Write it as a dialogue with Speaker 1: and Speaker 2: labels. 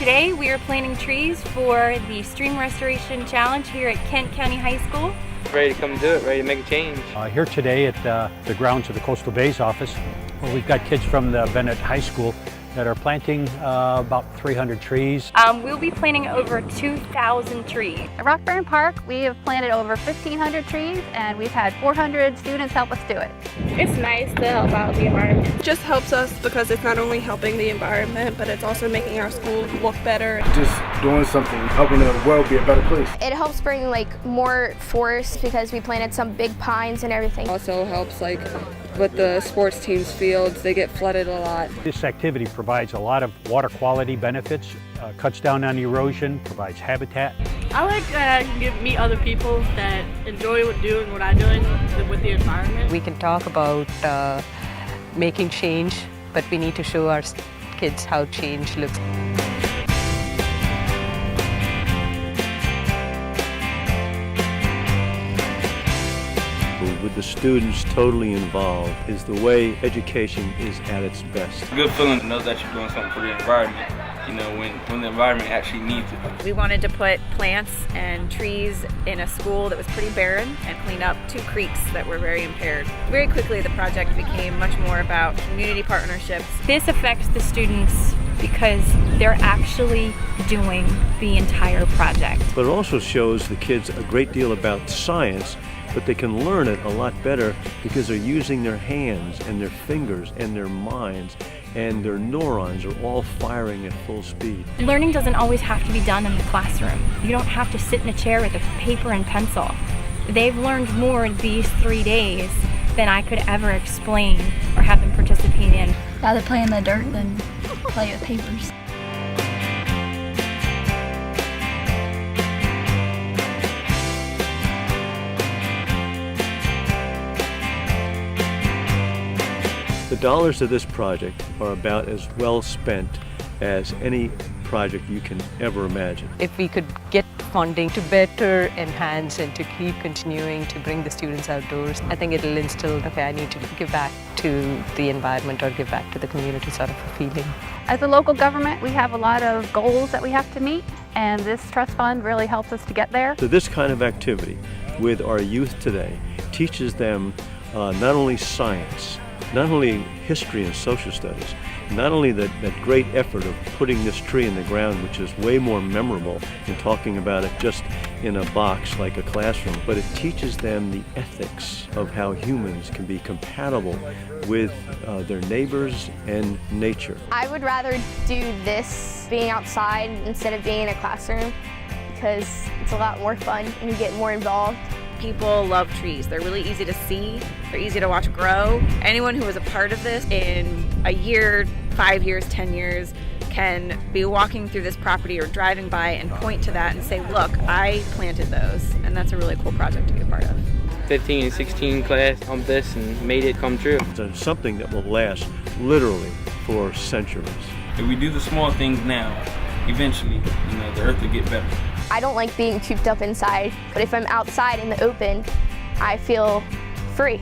Speaker 1: Today we are planting trees for the Stream Restoration Challenge here at Kent County High School.
Speaker 2: Ready to come do it, ready to make a change.
Speaker 3: Here today at the grounds of the Coastal Bays office, where we've got kids from the Bennett High School that are planting about 300 trees.
Speaker 1: We'll be planting over 2,000 trees.
Speaker 4: At Rockburn Park, we have planted over 1,500 trees, and we've had 400 students help us do it.
Speaker 5: It's nice to help out the environment.
Speaker 6: It just helps us because it's not only helping the environment, but it's also making our school look better.
Speaker 7: Just doing something, helping the world be a better place.
Speaker 5: It helps bring more forest because we planted some big pines and everything.
Speaker 6: Also helps with the sports teams' fields, they get flooded a lot.
Speaker 3: This activity provides a lot of water quality benefits, cuts down on erosion, provides habitat.
Speaker 8: I like that I can meet other people that enjoy doing what I'm doing with the environment.
Speaker 9: We can talk about making change, but we need to show our kids how change looks.
Speaker 10: With the students totally involved is the way education is at its best.
Speaker 2: Good feeling to know that you're doing something for the environment, when the environment actually needs it.
Speaker 1: We wanted to put plants and trees in a school that was pretty barren and clean up 2 creeks that were very impaired. Very quickly the project became much more about community partnerships. This affects the students because they're actually doing the entire project.
Speaker 10: But it also shows the kids a great deal about science, but they can learn it a lot better because they're using their hands and their fingers and their minds, and their neurons are all firing at full speed.
Speaker 1: Learning doesn't always have to be done in the classroom. You don't have to sit in a chair with a paper and pencil. They've learned more these 3 days than I could ever explain or have them participate in.
Speaker 11: Rather play in the dirt than play with papers.
Speaker 10: The dollars of this project are about as well spent as any project you can ever imagine.
Speaker 9: If we could get funding to better enhance and to keep continuing to bring the students outdoors, I think it'll instill, I need to give back to the environment or give back to the community sort of a feeling.
Speaker 4: As a local government, we have a lot of goals that we have to meet, and this trust fund really helps us to get there.
Speaker 10: So this kind of activity with our youth today teaches them not only science, not only history and social studies, not only that great effort of putting this tree in the ground, which is way more memorable than talking about it just in a box like a classroom, but it teaches them the ethics of how humans can be compatible with their neighbors and nature.
Speaker 5: I would rather do this being outside instead of being in a classroom because it's a lot more fun and you get more involved.
Speaker 1: People love trees. They're really easy to see. They're easy to watch grow. Anyone who is a part of this in a year, 5 years, 10 years can be walking through this property or driving by and point to that and say, look, I planted those. And that's a really cool project to be a part of.
Speaker 2: 15 and 16 class on this and made it come true.
Speaker 10: It's something that will last literally for centuries.
Speaker 2: If we do the small things now, eventually, the earth will get better.
Speaker 5: I don't like being cooped up inside, but if I'm outside in the open, I feel free.